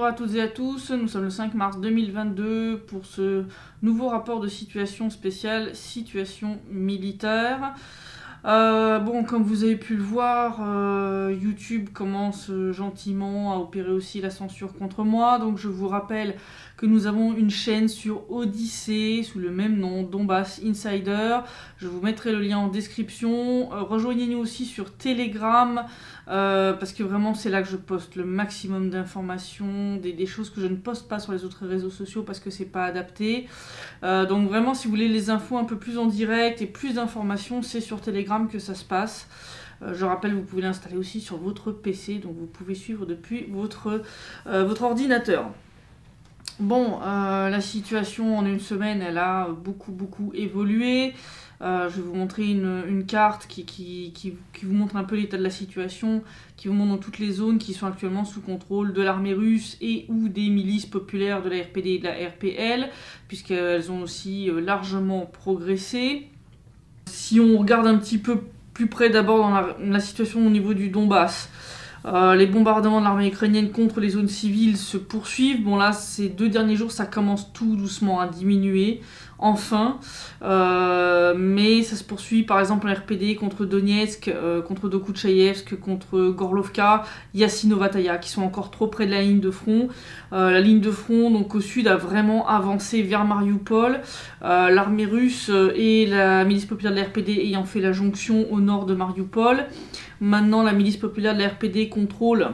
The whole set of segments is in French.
à toutes et à tous, nous sommes le 5 mars 2022 pour ce nouveau rapport de situation spéciale, situation militaire. Bon, comme vous avez pu le voir, YouTube commence gentiment à opérer aussi la censure contre moi, donc je vous rappelle que nous avons une chaîne sur Odyssée sous le même nom, Donbass Insider. Je vous mettrai le lien en description. Rejoignez-nous aussi sur Telegram, parce que vraiment c'est là que je poste le maximum d'informations, des choses que je ne poste pas sur les autres réseaux sociaux parce que c'est pas adapté. Donc vraiment, si vous voulez les infos un peu plus en direct et plus d'informations, c'est sur Telegram que ça se passe. Je rappelle, vous pouvez l'installer aussi sur votre PC, donc vous pouvez suivre depuis votre ordinateur. Bon, la situation en une semaine, elle a beaucoup évolué. Je vais vous montrer une carte qui vous montre un peu l'état de la situation, qui vous montre dans toutes les zones qui sont actuellement sous contrôle de l'armée russe et ou des milices populaires de la RPD et de la RPL, puisqu'elles ont aussi largement progressé. Si on regarde un petit peu plus près d'abord dans la situation au niveau du Donbass, les bombardements de l'armée ukrainienne contre les zones civiles se poursuivent. Bon là, ces 2 derniers jours, ça commence tout doucement à diminuer, enfin. Mais ça se poursuit par exemple en RPD contre Donetsk, contre Dokuchaïevsk, contre Gorlovka, Yassinovataya, qui sont encore trop près de la ligne de front. La ligne de front, donc au sud, a vraiment avancé vers Mariupol. L'armée russe et la milice populaire de la RPD ayant fait la jonction au nord de Mariupol. Maintenant, la milice populaire de la RPD contrôle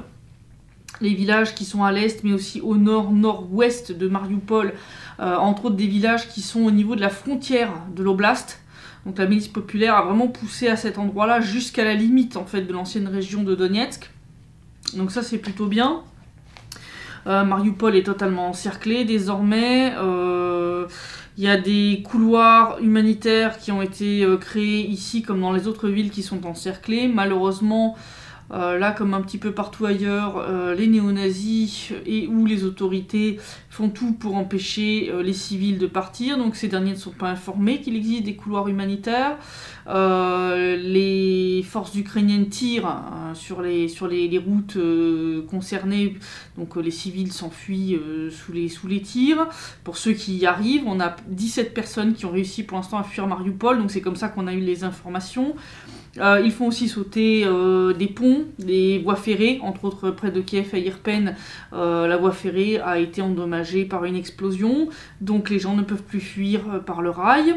les villages qui sont à l'est, mais aussi au nord-nord-ouest de Mariupol, entre autres des villages qui sont au niveau de la frontière de l'oblast. Donc la milice populaire a vraiment poussé à cet endroit-là jusqu'à la limite en fait de l'ancienne région de Donetsk. Donc ça c'est plutôt bien. Mariupol est totalement encerclé désormais. Il y a des couloirs humanitaires qui ont été créés ici comme dans les autres villes qui sont encerclées. Malheureusement, là comme un petit peu partout ailleurs, les néo-nazis et ou les autorités font tout pour empêcher les civils de partir. Donc ces derniers ne sont pas informés qu'il existe des couloirs humanitaires. Les forces ukrainiennes tirent sur les routes concernées, donc les civils s'enfuient sous les tirs. Pour ceux qui y arrivent, on a 17 personnes qui ont réussi pour l'instant à fuir Mariupol, donc c'est comme ça qu'on a eu les informations. Ils font aussi sauter des ponts, des voies ferrées, entre autres près de Kiev à Irpen, la voie ferrée a été endommagée par une explosion, donc les gens ne peuvent plus fuir par le rail.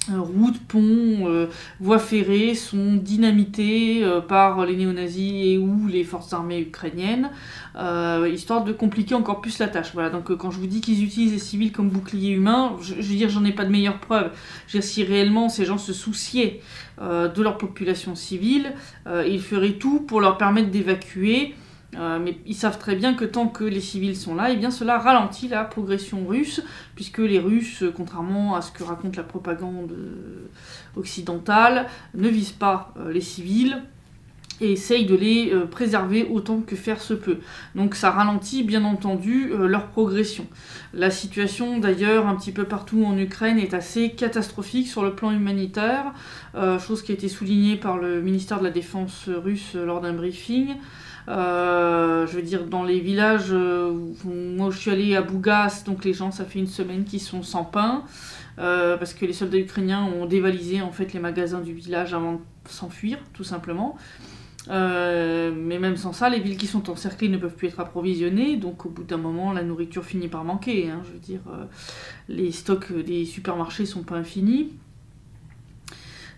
Routes, ponts, voies ferrées sont dynamitées par les néo-nazis et ou les forces armées ukrainiennes, histoire de compliquer encore plus la tâche. Voilà, donc quand je vous dis qu'ils utilisent les civils comme bouclier humain, je veux dire, j'en ai pas de meilleure preuve. Je veux dire, si réellement ces gens se souciaient de leur population civile, ils feraient tout pour leur permettre d'évacuer. Mais ils savent très bien que tant que les civils sont là, eh bien cela ralentit la progression russe, puisque les Russes, contrairement à ce que raconte la propagande occidentale, ne visent pas les civils et essayent de les préserver autant que faire se peut. Donc ça ralentit bien entendu leur progression. La situation d'ailleurs un petit peu partout en Ukraine est assez catastrophique sur le plan humanitaire, chose qui a été soulignée par le ministère de la Défense russe lors d'un briefing. Je veux dire, dans les villages où moi je suis allée à Bougas, donc les gens, ça fait une semaine qu'ils sont sans pain, parce que les soldats ukrainiens ont dévalisé en fait les magasins du village avant de s'enfuir, tout simplement. Mais même sans ça, les villes qui sont encerclées ne peuvent plus être approvisionnées, donc au bout d'un moment, la nourriture finit par manquer. Hein, je veux dire, les stocks des supermarchés sont pas infinis.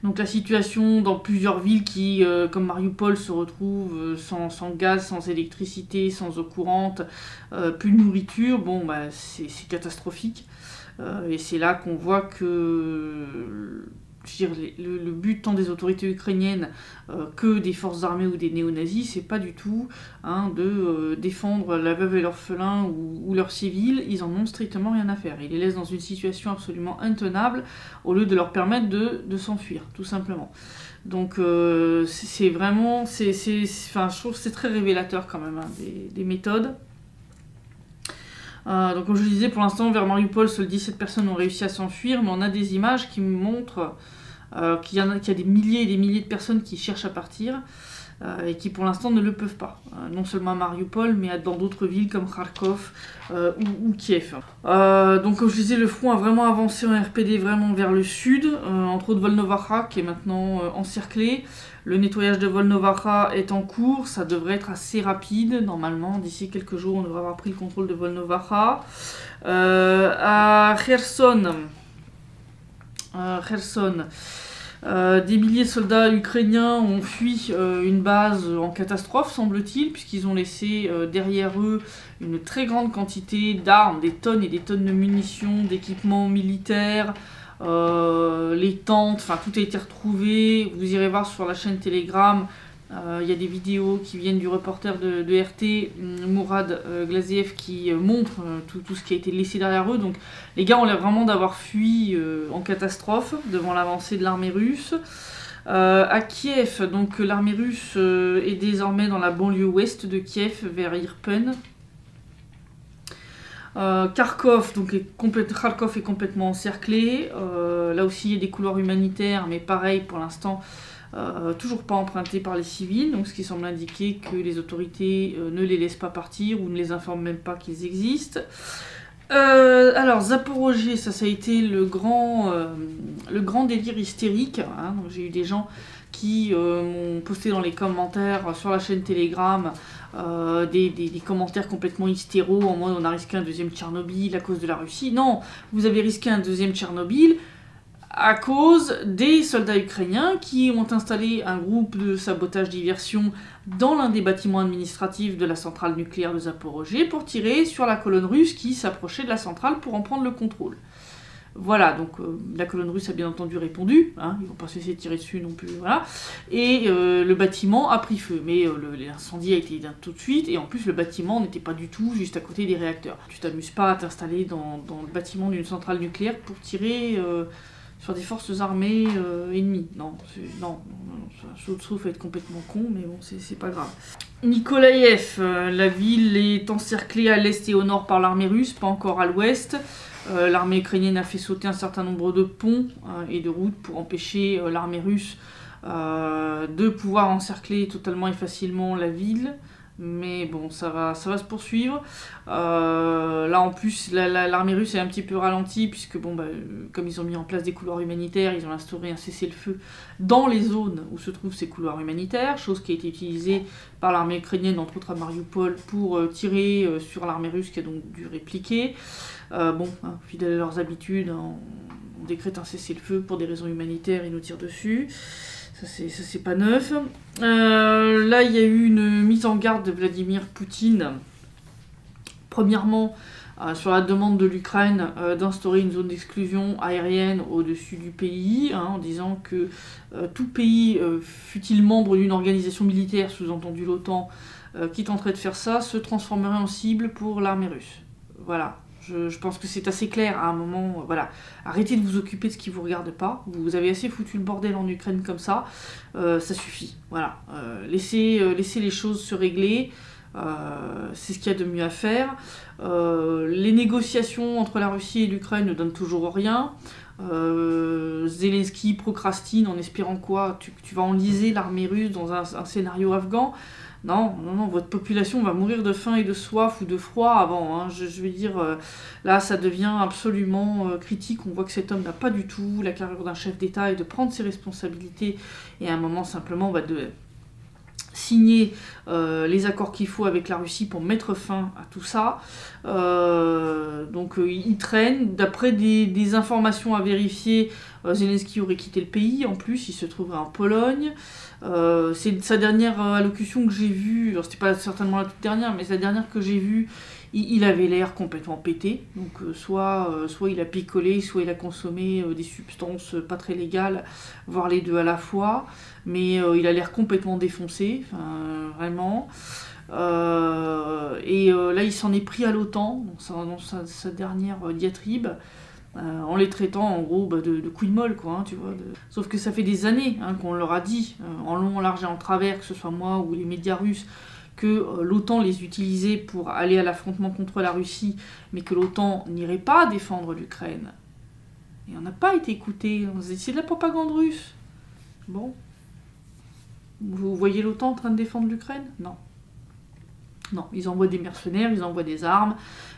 Donc la situation dans plusieurs villes qui, comme Mariupol, se retrouvent sans gaz, sans électricité, sans eau courante, plus de nourriture, bon, bah, c'est catastrophique. Et c'est là qu'on voit que je veux dire, le but tant des autorités ukrainiennes que des forces armées ou des néo-nazis, c'est pas du tout de défendre la veuve et l'orphelin ou leurs civils. Ils en ont strictement rien à faire. Ils les laissent dans une situation absolument intenable au lieu de leur permettre de s'enfuir, tout simplement. Donc c'est vraiment, enfin, je trouve que c'est très révélateur quand même des méthodes. Donc comme je le disais, pour l'instant vers Mariupol, seules 17 personnes ont réussi à s'enfuir, mais on a des images qui me montrent qu'il y a des milliers et des milliers de personnes qui cherchent à partir. et qui pour l'instant ne le peuvent pas. Non seulement à Mariupol, mais dans d'autres villes comme Kharkov ou Kiev. Donc comme je disais, le front a vraiment avancé en RPD vraiment vers le sud, entre autres Volnovakha qui est maintenant encerclé. Le nettoyage de Volnovakha est en cours, ça devrait être assez rapide, normalement, d'ici quelques jours on devrait avoir pris le contrôle de Volnovakha. À Kherson, des milliers de soldats ukrainiens ont fui une base en catastrophe, semble-t-il, puisqu'ils ont laissé derrière eux une très grande quantité d'armes, des tonnes et des tonnes de munitions, d'équipements militaires, les tentes, enfin tout a été retrouvé. Vous irez voir sur la chaîne Telegram, il y a des vidéos qui viennent du reporter de RT, Mourad Glaziev, qui montre tout ce qui a été laissé derrière eux. Donc les gars ont l'air vraiment d'avoir fui en catastrophe devant l'avancée de l'armée russe. À Kiev, donc l'armée russe est désormais dans la banlieue ouest de Kiev, vers Irpin. Kharkov, Kharkov est complètement encerclé. Là aussi il y a des couloirs humanitaires, mais pareil pour l'instant. Toujours pas empruntés par les civils, donc ce qui semble indiquer que les autorités ne les laissent pas partir ou ne les informent même pas qu'ils existent. Alors Zaporozhye, ça a été le grand délire hystérique. Hein, donc j'ai eu des gens qui m'ont posté dans les commentaires sur la chaîne Telegram des commentaires complètement hystéros en mode on a risqué un deuxième Tchernobyl à cause de la Russie. Non, vous avez risqué un deuxième Tchernobyl à cause des soldats ukrainiens qui ont installé un groupe de sabotage-diversion dans l'un des bâtiments administratifs de la centrale nucléaire de Zaporozhye pour tirer sur la colonne russe qui s'approchait de la centrale pour en prendre le contrôle. Voilà, donc la colonne russe a bien entendu répondu, hein, ils vont pas cesser de tirer dessus non plus, voilà. Et le bâtiment a pris feu, mais l'incendie a été éteint tout de suite, et en plus le bâtiment n'était pas du tout juste à côté des réacteurs. Tu t'amuses pas à t'installer dans le bâtiment d'une centrale nucléaire pour tirer sur des forces armées ennemies. Non, sauf à être complètement con, mais bon, c'est pas grave. Nikolaïev, la ville est encerclée à l'est et au nord par l'armée russe, pas encore à l'ouest. L'armée ukrainienne a fait sauter un certain nombre de ponts et de routes pour empêcher l'armée russe de pouvoir encercler totalement et facilement la ville. Mais bon, ça va se poursuivre. Là, en plus, l'armée russe est un petit peu ralentie, puisque, comme ils ont mis en place des couloirs humanitaires, ils ont instauré un cessez-le-feu dans les zones où se trouvent ces couloirs humanitaires, chose qui a été utilisée par l'armée ukrainienne, entre autres à Mariupol, pour tirer sur l'armée russe, qui a donc dû répliquer. Fidèles à leurs habitudes, on décrète un cessez-le-feu pour des raisons humanitaires, ils nous tirent dessus. Ça c'est pas neuf. Là, il y a eu une mise en garde de Vladimir Poutine. Premièrement, sur la demande de l'Ukraine d'instaurer une zone d'exclusion aérienne au-dessus du pays, en disant que tout pays, fût-il membre d'une organisation militaire, sous-entendu l'OTAN, qui tenterait de faire ça, se transformerait en cible pour l'armée russe. Voilà. Je pense que c'est assez clair à un moment, voilà. Arrêtez de vous occuper de ce qui vous regarde pas. Vous avez assez foutu le bordel en Ukraine comme ça. Ça suffit. Voilà. Laissez les choses se régler. C'est ce qu'il y a de mieux à faire. Les négociations entre la Russie et l'Ukraine ne donnent toujours rien. Zelensky procrastine en espérant quoi ? Tu vas enliser l'armée russe dans un scénario afghan ? Non, votre population va mourir de faim et de soif ou de froid avant. Hein. Je veux dire, là, ça devient absolument critique. On voit que cet homme n'a pas du tout la carrure d'un chef d'État et de prendre ses responsabilités et à un moment simplement de signer les accords qu'il faut avec la Russie pour mettre fin à tout ça. Il traîne. D'après des informations à vérifier, Zelensky aurait quitté le pays. En plus, il se trouverait en Pologne. C'est sa dernière allocution que j'ai vue, alors c'était pas certainement la toute dernière, mais la dernière que j'ai vue, il avait l'air complètement pété, donc soit il a picolé, soit il a consommé des substances pas très légales, voire les deux à la fois, mais il a l'air complètement défoncé, vraiment. Là il s'en est pris à l'OTAN, dans sa dernière diatribe, en les traitant en gros de couilles molles, quoi, hein, tu vois. Sauf que ça fait des années qu'on leur a dit, en long, en large et en travers, que ce soit moi ou les médias russes, que l'OTAN les utilisait pour aller à l'affrontement contre la Russie, mais que l'OTAN n'irait pas défendre l'Ukraine. Et on n'a pas été écouté, c'est de la propagande russe. Bon. Vous voyez l'OTAN en train de défendre l'Ukraine? Non. Non, ils envoient des mercenaires, ils envoient des armes,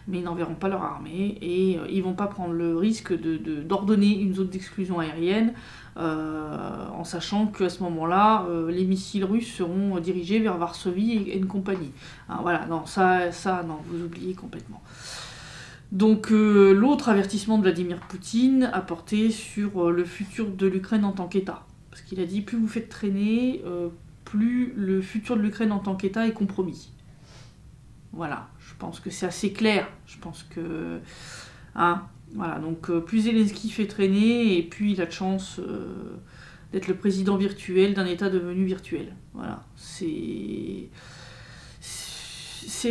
mais ils n'enverront pas leur armée, et ils vont pas prendre le risque d'ordonner une zone d'exclusion aérienne, en sachant qu'à ce moment-là, les missiles russes seront dirigés vers Varsovie et une compagnie. Hein, voilà, non, ça, non, vous oubliez complètement. Donc l'autre avertissement de Vladimir Poutine a porté sur le futur de l'Ukraine en tant qu'État. Parce qu'il a dit, plus vous faites traîner, plus le futur de l'Ukraine en tant qu'État est compromis. Voilà, je pense que c'est assez clair. Je pense que... Hein, voilà, donc plus Zelensky fait traîner, et puis il a de chance d'être le président virtuel d'un État devenu virtuel. Voilà, c'est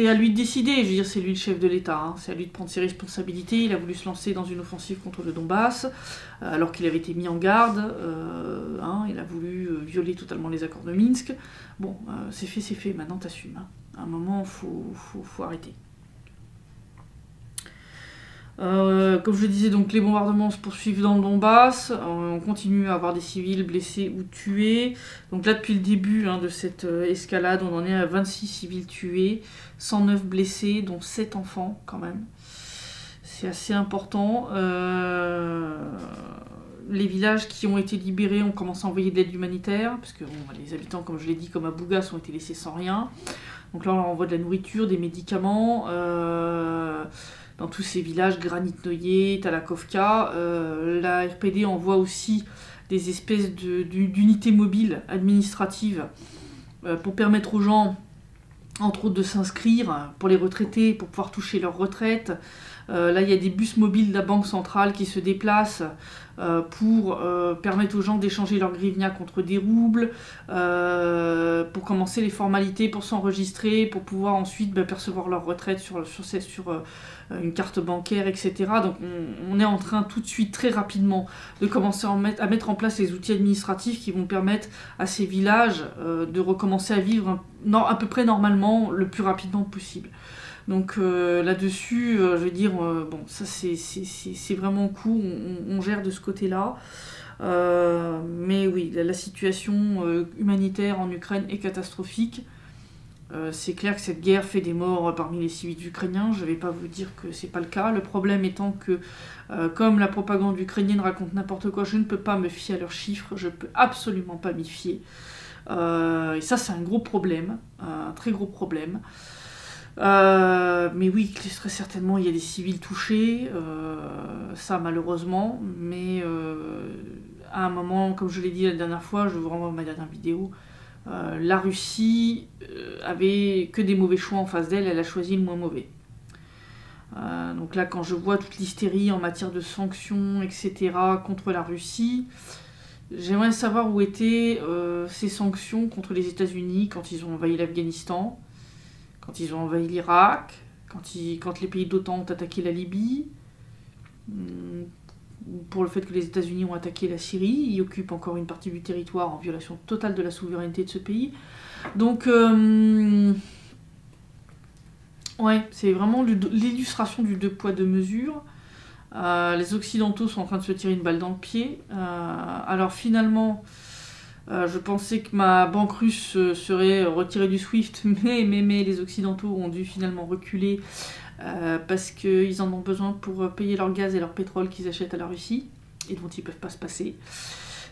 à lui de décider, je veux dire, c'est lui le chef de l'État, hein. C'est à lui de prendre ses responsabilités. Il a voulu se lancer dans une offensive contre le Donbass, alors qu'il avait été mis en garde, hein, il a voulu violer totalement les accords de Minsk. Bon, c'est fait, maintenant t'assumes. Hein. À un moment, faut arrêter. Comme je le disais, donc les bombardements se poursuivent dans le Donbass, on continue à avoir des civils blessés ou tués. Donc là, depuis le début de cette escalade, on en est à 26 civils tués, 109 blessés, dont 7 enfants quand même. C'est assez important. Les villages qui ont été libérés ont commencé à envoyer de l'aide humanitaire, parce que bon, les habitants, comme je l'ai dit, comme à Bougas, ont été laissés sans rien. Donc là, on leur envoie de la nourriture, des médicaments... dans tous ces villages, Granitnoye, Talakovka. La RPD envoie aussi des espèces d'unités mobiles administratives pour permettre aux gens, entre autres, de s'inscrire, pour les retraités, pour pouvoir toucher leur retraite. Là, il y a des bus mobiles de la Banque centrale qui se déplacent pour permettre aux gens d'échanger leur grivnia contre des roubles, pour commencer les formalités, pour s'enregistrer, pour pouvoir ensuite percevoir leur retraite sur une carte bancaire, etc. Donc on est en train tout de suite, très rapidement, de commencer à mettre en place les outils administratifs qui vont permettre à ces villages de recommencer à vivre à peu près normalement, le plus rapidement possible. Donc là-dessus, je veux dire, bon, ça c'est vraiment cool, on gère de ce côté-là. Mais oui, la situation humanitaire en Ukraine est catastrophique. C'est clair que cette guerre fait des morts parmi les civils ukrainiens, je ne vais pas vous dire que c'est pas le cas. Le problème étant que, comme la propagande ukrainienne raconte n'importe quoi, je ne peux pas me fier à leurs chiffres, je ne peux absolument pas m'y fier. Et ça, c'est un gros problème, un très gros problème. Mais oui, très certainement, il y a des civils touchés, ça malheureusement, mais à un moment, comme je l'ai dit la dernière fois, je vous renvoie à ma dernière vidéo, la Russie avait que des mauvais choix en face d'elle, elle a choisi le moins mauvais. Donc là, quand je vois toute l'hystérie en matière de sanctions, etc., contre la Russie, j'aimerais savoir où étaient ces sanctions contre les États-Unis quand ils ont envahi l'Afghanistan, quand ils ont envahi l'Irak, quand les pays d'OTAN ont attaqué la Libye, pour le fait que les États-Unis ont attaqué la Syrie, ils occupent encore une partie du territoire en violation totale de la souveraineté de ce pays. Donc, ouais, c'est vraiment l'illustration du deux poids deux mesures. Les Occidentaux sont en train de se tirer une balle dans le pied. Alors finalement, je pensais que ma banque russe serait retirée du SWIFT, mais les Occidentaux ont dû finalement reculer parce qu'ils en ont besoin pour payer leur gaz et leur pétrole qu'ils achètent à la Russie et dont ils ne peuvent pas se passer.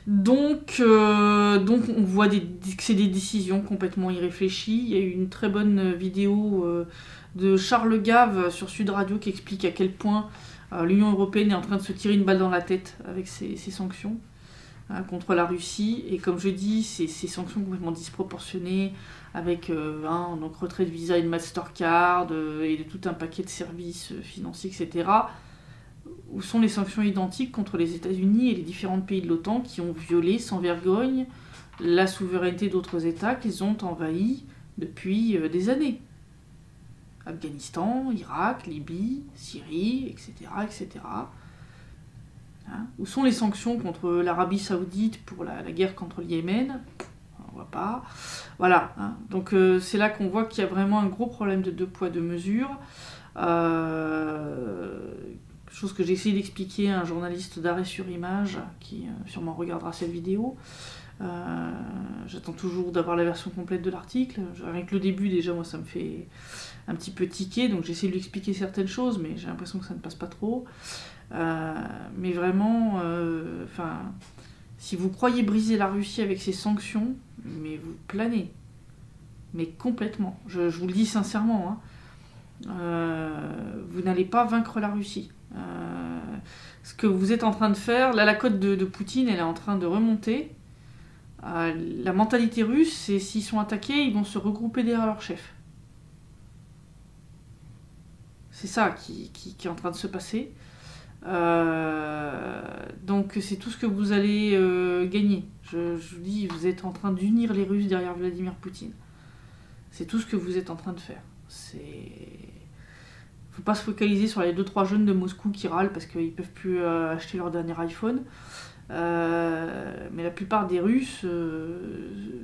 Donc on voit que c'est des décisions complètement irréfléchies. Il y a eu une très bonne vidéo de Charles Gave sur Sud Radio qui explique à quel point l'Union européenne est en train de se tirer une balle dans la tête avec ces sanctions contre la Russie. Et comme je dis, ces sanctions complètement disproportionnées avec donc retrait de Visa et de Mastercard et de tout un paquet de services financiers, etc. Où sont les sanctions identiques contre les États-Unis et les différents pays de l'OTAN qui ont violé sans vergogne la souveraineté d'autres États qu'ils ont envahis depuis des années. Afghanistan, Irak, Libye, Syrie, etc. etc. Hein, où sont les sanctions contre l'Arabie Saoudite pour la guerre contre le Yémen? On voit pas. Voilà. Hein. Donc c'est là qu'on voit qu'il y a vraiment un gros problème de deux poids deux mesures. Je chose que j'ai essayé d'expliquer à un journaliste d'Arrêt sur Image, qui sûrement regardera cette vidéo. J'attends toujours d'avoir la version complète de l'article. Avec le début, déjà, moi, ça me fait un petit peu tiquer, donc j'essaie de lui expliquer certaines choses, mais j'ai l'impression que ça ne passe pas trop. Mais vraiment, si vous croyez briser la Russie avec ces sanctions, mais vous planez. Mais complètement. Je vous le dis sincèrement. Vous n'allez pas vaincre la Russie. Ce que vous êtes en train de faire, là, la cote de Poutine, elle est en train de remonter. La mentalité russe, c'est s'ils sont attaqués, ils vont se regrouper derrière leur chef. C'est ça qui est en train de se passer. Donc c'est tout ce que vous allez gagner. Je vous dis, vous êtes en train d'unir les Russes derrière Vladimir Poutine. C'est tout ce que vous êtes en train de faire. Faut pas se focaliser sur les 2-3 jeunes de Moscou qui râlent parce qu'ils peuvent plus acheter leur dernier iPhone. Mais la plupart des Russes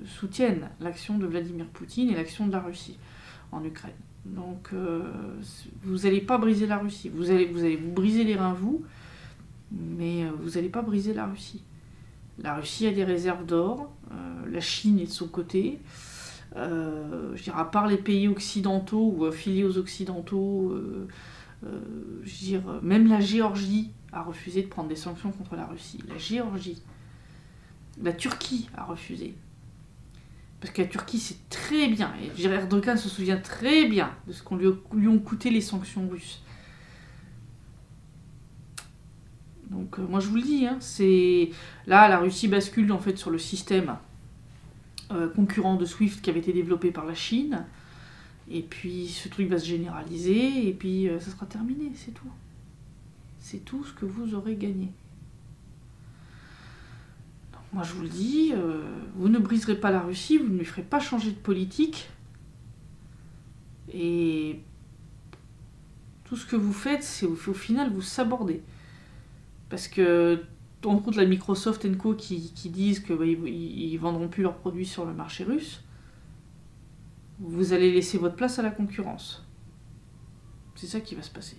soutiennent l'action de Vladimir Poutine et l'action de la Russie en Ukraine. Donc vous n'allez pas briser la Russie. Vous allez vous briser les reins, vous, mais vous n'allez pas briser la Russie. La Russie a des réserves d'or, la Chine est de son côté. Je dirais, à part les pays occidentaux ou affiliés aux occidentaux, même la Géorgie a refusé de prendre des sanctions contre la Russie. La Géorgie. La Turquie a refusé. Parce que la Turquie, c'est très bien. Et je dirais, Erdogan se souvient très bien de ce qu'on lui ont coûté les sanctions russes. Donc, moi, je vous le dis, là, la Russie bascule en fait sur le système concurrent de SWIFT qui avait été développé par la Chine. Et puis, ce truc va se généraliser. Et puis, ça sera terminé, c'est tout. C'est tout ce que vous aurez gagné. Donc, moi, je vous le dis, vous ne briserez pas la Russie, vous ne lui ferez pas changer de politique. Et tout ce que vous faites, c'est au final vous saborder. Parce que, en compte, la Microsoft & Co qui disent qu'ils vendront plus leurs produits sur le marché russe, vous allez laisser votre place à la concurrence. C'est ça qui va se passer.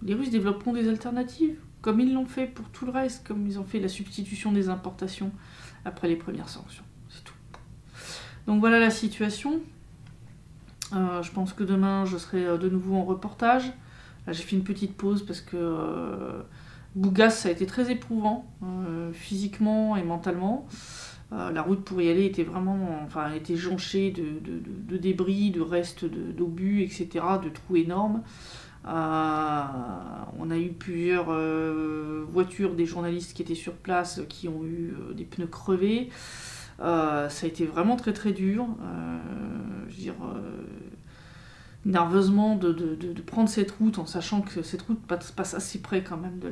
Les Russes développeront des alternatives, comme ils l'ont fait pour tout le reste, comme ils ont fait la substitution des importations après les premières sanctions. C'est tout. Donc voilà la situation. Je pense que demain, je serai de nouveau en reportage. Là, j'ai fait une petite pause parce que Bougas, ça a été très éprouvant, physiquement et mentalement. La route pour y aller était vraiment, elle était jonchée de débris, de restes d'obus, etc., de trous énormes. On a eu plusieurs voitures des journalistes qui étaient sur place qui ont eu des pneus crevés. Ça a été vraiment très très dur. Nerveusement de prendre cette route en sachant que cette route passe assez près quand même de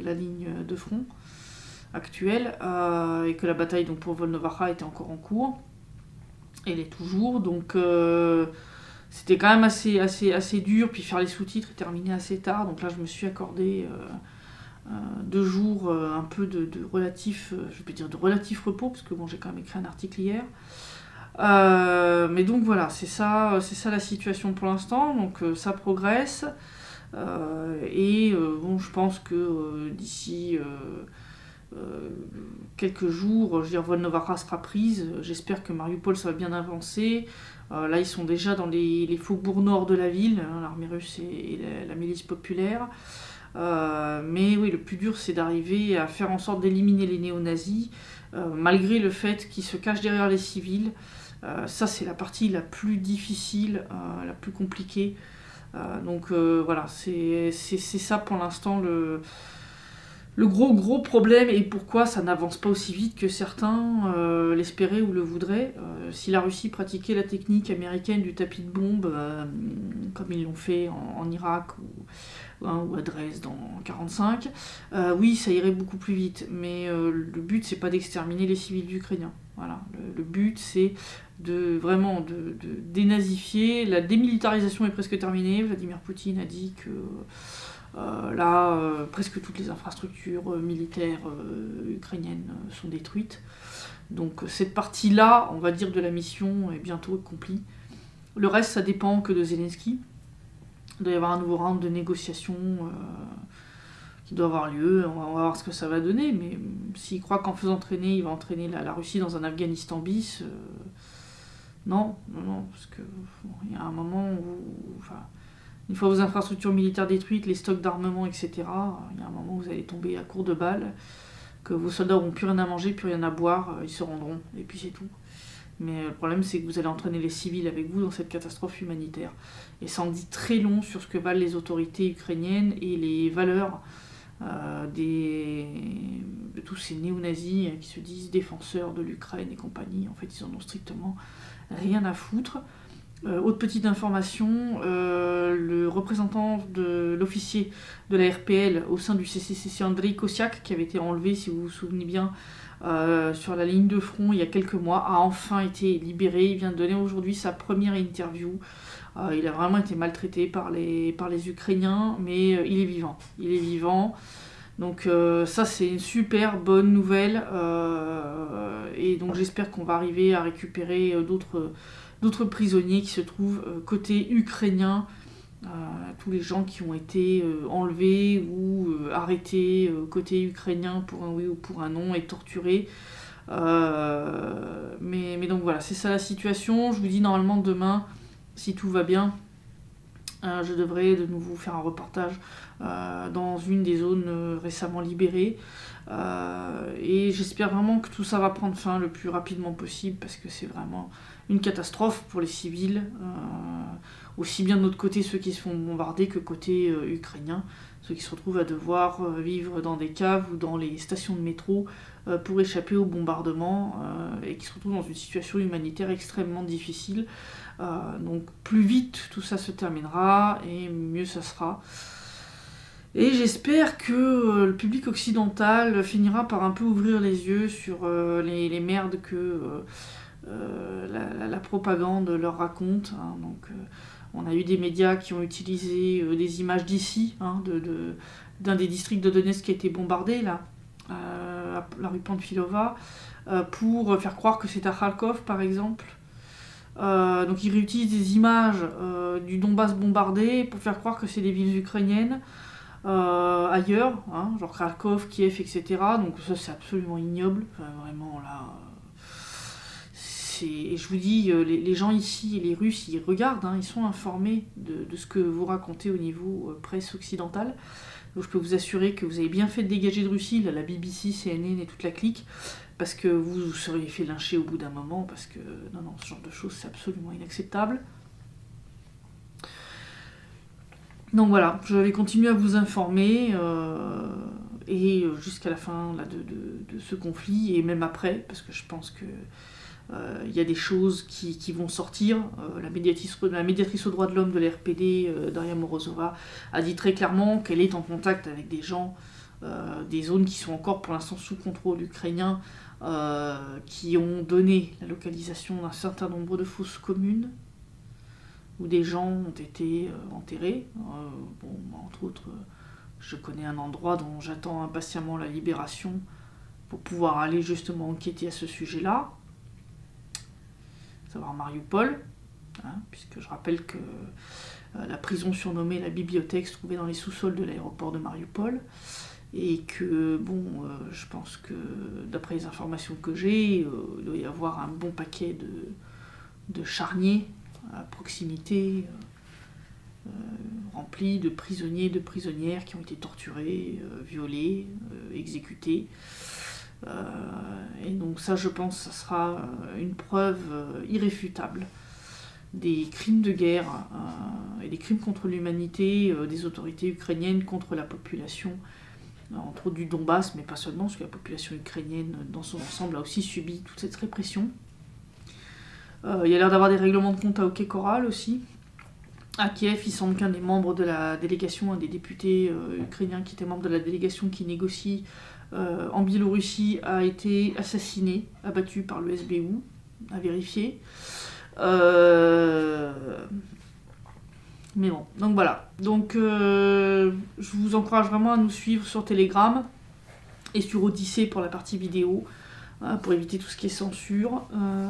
la ligne de front actuelle et que la bataille donc, pour Volnovakha était encore en cours. Elle est toujours, donc c'était quand même assez dur, puis faire les sous-titres est terminé assez tard, donc là je me suis accordé 2 jours un peu de relatif, je peux dire de relatif repos, parce que bon j'ai quand même écrit un article hier. Mais donc voilà, c'est ça la situation pour l'instant, donc ça progresse, bon je pense que d'ici quelques jours, Volnovakha sera prise, j'espère que Mariupol ça va bien avancer. Là ils sont déjà dans les faubourgs nord de la ville, l'armée russe et la milice populaire. Mais oui, le plus dur c'est d'arriver à faire en sorte d'éliminer les néo-nazis, malgré le fait qu'ils se cachent derrière les civils. Ça c'est la partie la plus difficile, la plus compliquée. Donc voilà, c'est ça pour l'instant le gros problème et pourquoi ça n'avance pas aussi vite que certains l'espéraient ou le voudraient. Si la Russie pratiquait la technique américaine du tapis de bombe, comme ils l'ont fait en Irak ou à Dresde en 1945, oui, ça irait beaucoup plus vite. Mais le but, c'est pas d'exterminer les civils ukrainiens. Voilà. Le but, c'est de dénazifier. La démilitarisation est presque terminée. Vladimir Poutine a dit que presque toutes les infrastructures militaires ukrainiennes sont détruites. Donc cette partie-là, on va dire, de la mission est bientôt accomplie. Le reste, ça dépend que de Zelensky. Il doit y avoir un nouveau round de négociations qui doit avoir lieu. On va voir ce que ça va donner, mais s'il croit qu'en faisant traîner, il va entraîner la Russie dans un Afghanistan bis, non, parce que il y a un moment où... Une fois vos infrastructures militaires détruites, les stocks d'armement, etc., il y a un moment où vous allez tomber à court de balles, que vos soldats n'auront plus rien à manger, plus rien à boire, ils se rendront, et puis c'est tout. Mais le problème, c'est que vous allez entraîner les civils avec vous dans cette catastrophe humanitaire. Et ça en dit très long sur ce que valent les autorités ukrainiennes et les valeurs de tous ces néo-nazis qui se disent défenseurs de l'Ukraine et compagnie. En fait, ils en ont strictement rien à foutre. Autre petite information, le représentant de l'officier de la RPL au sein du CCCC, Andrei Kosiak, qui avait été enlevé, si vous vous souvenez bien, sur la ligne de front il y a quelques mois, a enfin été libéré. Il vient de donner aujourd'hui sa première interview. Il a vraiment été maltraité par les Ukrainiens, mais il est vivant. Il est vivant. Donc ça, c'est une super bonne nouvelle. Et donc j'espère qu'on va arriver à récupérer d'autres prisonniers qui se trouvent côté ukrainien, tous les gens qui ont été enlevés ou arrêtés côté ukrainien pour un oui ou pour un non et torturés. Mais donc voilà, c'est ça la situation. Je vous dis normalement demain, si tout va bien, je devrais de nouveau faire un reportage dans une des zones récemment libérées. Et j'espère vraiment que tout ça va prendre fin le plus rapidement possible, parce que c'est vraiment une catastrophe pour les civils, aussi bien de notre côté ceux qui se font bombarder que côté ukrainien, ceux qui se retrouvent à devoir vivre dans des caves ou dans les stations de métro pour échapper au bombardement et qui se retrouvent dans une situation humanitaire extrêmement difficile. Donc plus vite tout ça se terminera et mieux ça sera. Et j'espère que le public occidental finira par un peu ouvrir les yeux sur les merdes que la propagande leur raconte. Hein. Donc, on a eu des médias qui ont utilisé des images d'ici, hein, d'un des districts de Donetsk qui a été bombardé, là, la rue Panfilova, pour faire croire que c'est à Kharkov, par exemple. Donc ils réutilisent des images du Donbass bombardé pour faire croire que c'est des villes ukrainiennes. Ailleurs, hein, genre Kharkov, Kiev, etc. Donc ça c'est absolument ignoble, enfin, vraiment là. Et je vous dis, les gens ici, les Russes, ils regardent, hein, ils sont informés de ce que vous racontez au niveau presse occidentale. Donc je peux vous assurer que vous avez bien fait de dégager de Russie, là, la BBC, CNN et toute la clique, parce que vous seriez fait lyncher au bout d'un moment, parce que non, ce genre de choses c'est absolument inacceptable. Donc voilà, je vais continuer à vous informer et jusqu'à la fin là, de ce conflit et même après, parce que je pense que y a des choses qui vont sortir. La médiatrice aux droits de l'homme de l'RPD, Daria Morozova, a dit très clairement qu'elle est en contact avec des gens des zones qui sont encore pour l'instant sous contrôle ukrainien, qui ont donné la localisation d'un certain nombre de fosses communes où des gens ont été enterrés. Entre autres, je connais un endroit dont j'attends impatiemment la libération pour pouvoir aller justement enquêter à ce sujet-là, à savoir Mariupol, hein, puisque je rappelle que la prison surnommée la bibliothèque se trouvait dans les sous-sols de l'aéroport de Mariupol, et que, je pense que, d'après les informations que j'ai, il doit y avoir un bon paquet de charniers à proximité, remplis de prisonniers et de prisonnières qui ont été torturés, violés, exécutés. Et donc ça, je pense, ça sera une preuve irréfutable des crimes de guerre et des crimes contre l'humanité des autorités ukrainiennes contre la population, entre autres du Donbass, mais pas seulement, parce que la population ukrainienne dans son ensemble a aussi subi toute cette répression. Il y a l'air d'avoir des règlements de compte à OK Corral aussi. À Kiev, il semble qu'un des membres de la délégation, un des députés ukrainiens qui était membre de la délégation qui négocie en Biélorussie, a été assassiné, abattu par le SBU, à vérifier. Mais bon, donc voilà. Donc je vous encourage vraiment à nous suivre sur Telegram et sur Odyssée pour la partie vidéo, pour éviter tout ce qui est censure,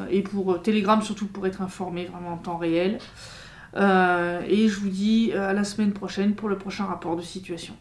et pour Telegram surtout pour être informé vraiment en temps réel. Et je vous dis à la semaine prochaine pour le prochain rapport de situation.